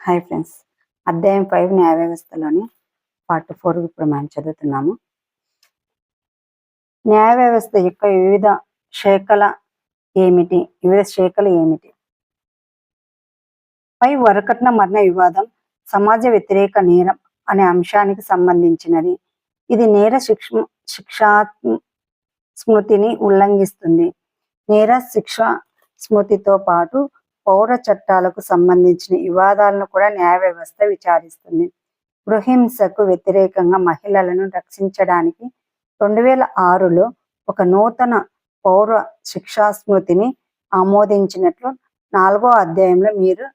Hi friends, అధ్యాయం 5 న్యాయ వ్యవస్థలోని పార్ట్ 4 ఇప్పుడు మనం చదువుతున్నాము. న్యాయ వ్యవస్థ యొక్క వివిధ శాఖలు ఏమిటి? పై వరకట్న మరణ వివాదం సమాజ వ్యతిరేక నేరం అనే అంశానికి సంబంధించినది. ఇది నేర శిక్షా స్మృతిని ఉల్లంఘిస్తుంది. నేర శిక్షా స్మృతితో పాటు పౌర చట్టాలకు సంబంధించిన వివాదాలను కూడా న్యాయ వ్యవస్థ విచారిస్తుంది. గృహింసకు వ్యతిరేకంగా మహిళలను రక్షించడానికి 2006లో ఒక నూతన పౌర శిక్షా స్మృతిని ఆమోదించినట్లు 4వ అధ్యాయంలో మీరు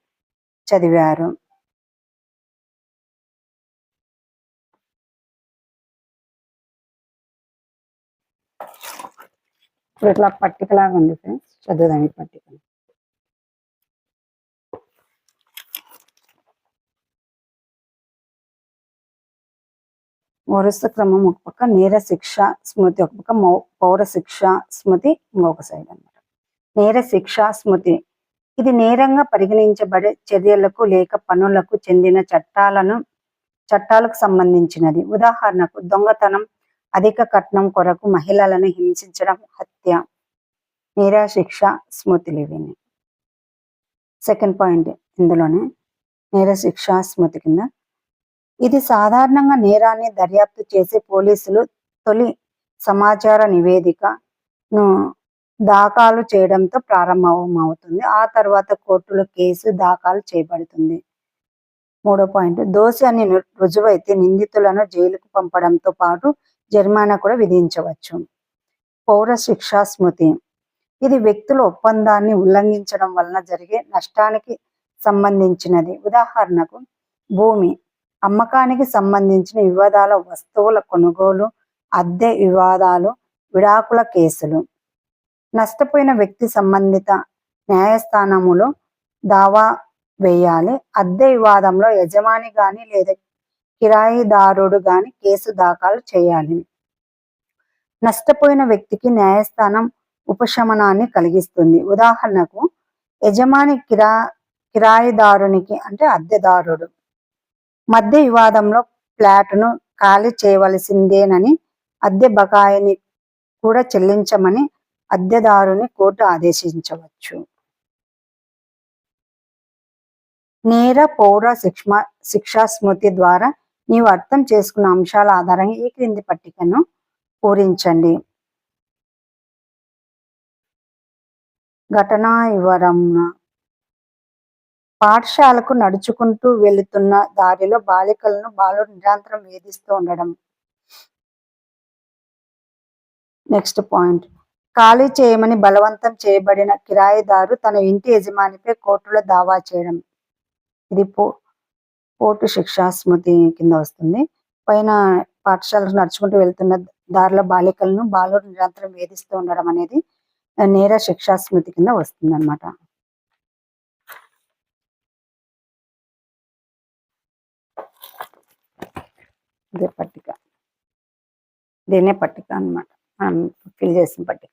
చదివారు. ఇట్లా పట్టికలాగా ఉంది ఫ్రెండ్స్, చదువుదాం ఈ పట్టిక. వరుస క్రమం ఒక పక్క, నేర శిక్షా స్మృతి ఒక పక్క, పౌర శిక్షా స్మృతి ఇంకొక సైడ్ అన్నమాట. నేర శిక్షా స్మృతి ఇది నేరంగా పరిగణించబడే చర్యలకు లేక పనులకు చెందిన చట్టాలకు సంబంధించినది. ఉదాహరణకు దొంగతనం, అధిక కట్నం కొరకు మహిళలను హింసించడం, హత్య. నేర శిక్షా స్మృతిలు ఇవి. సెకండ్ పాయింట్ ఇందులోనే నేర శిక్షా స్మృతి కింద ఇది సాధారణంగా నేరాన్ని దర్యాప్తు చేసే పోలీసులు తొలి సమాచార నివేదికను దాఖలు చేయడంతో ప్రారంభమవుతుంది. ఆ తర్వాత కోర్టులో కేసు దాఖలు చేయబడుతుంది. 3వ పాయింట్, దోషి అని రుజువైతే నిందితులను జైలుకు పంపడంతో పాటు జరిమానా కూడా విధించవచ్చు. పౌర శిక్షా స్మృతి ఇది వ్యక్తుల ఒప్పందాన్ని ఉల్లంఘించడం వలన జరిగే నష్టానికి సంబంధించినది. ఉదాహరణకు భూమి అమ్మకానికి సంబంధించిన వివాదాల, వస్తువుల కొనుగోలు, అద్దె వివాదాలు, విడాకుల కేసులు. నష్టపోయిన వ్యక్తి సంబంధిత న్యాయస్థానములో దావా వేయాలి. అద్దె వివాదంలో యజమాని గాని లేదా కిరాయిదారుడు గాని కేసు దాఖలు చేయాలి. నష్టపోయిన వ్యక్తికి న్యాయస్థానం ఉపశమనాన్ని కలిగిస్తుంది. ఉదాహరణకు యజమాని కిరాయిదారునికి అంటే అద్దెదారుడు మధ్య వివాదంలో ఫ్లాట్ను ఖాళీ చేయవలసిందేనని, అద్దె బకాయిని కూడా చెల్లించమని అద్దెదారుని కోర్టు ఆదేశించవచ్చు. నేర పౌర శిక్షా స్మృతి ద్వారా నీవు అర్థం చేసుకున్న అంశాల ఆధారంగా ఈ క్రింది పట్టికను పూరించండి. ఘటనా వివరణ. పాఠశాలకు నడుచుకుంటూ వెళుతున్న దారిలో బాలికలను బాలుడు నిరంతరం వేధిస్తూ ఉండడం. నెక్స్ట్ పాయింట్, ఖాళీ చేయమని బలవంతం చేయబడిన కిరాయిదారు తన ఇంటి యజమానిపై కోర్టులో దావా చేయడం. ఇది పోటు శిక్షా స్మృతి కింద వస్తుంది. పైన పాఠశాలకు నడుచుకుంటూ వెళ్తున్న దారిలో బాలికలను బాలుడు నిరంతరం వేధిస్తూ ఉండడం అనేది నేర శిక్షా స్మృతి కింద వస్తుంది అన్నమాట. ఇదే పట్టిక, దీన్నే పట్టిక అన్నమాట, మనం ఫిల్ చేసిన పట్టిక.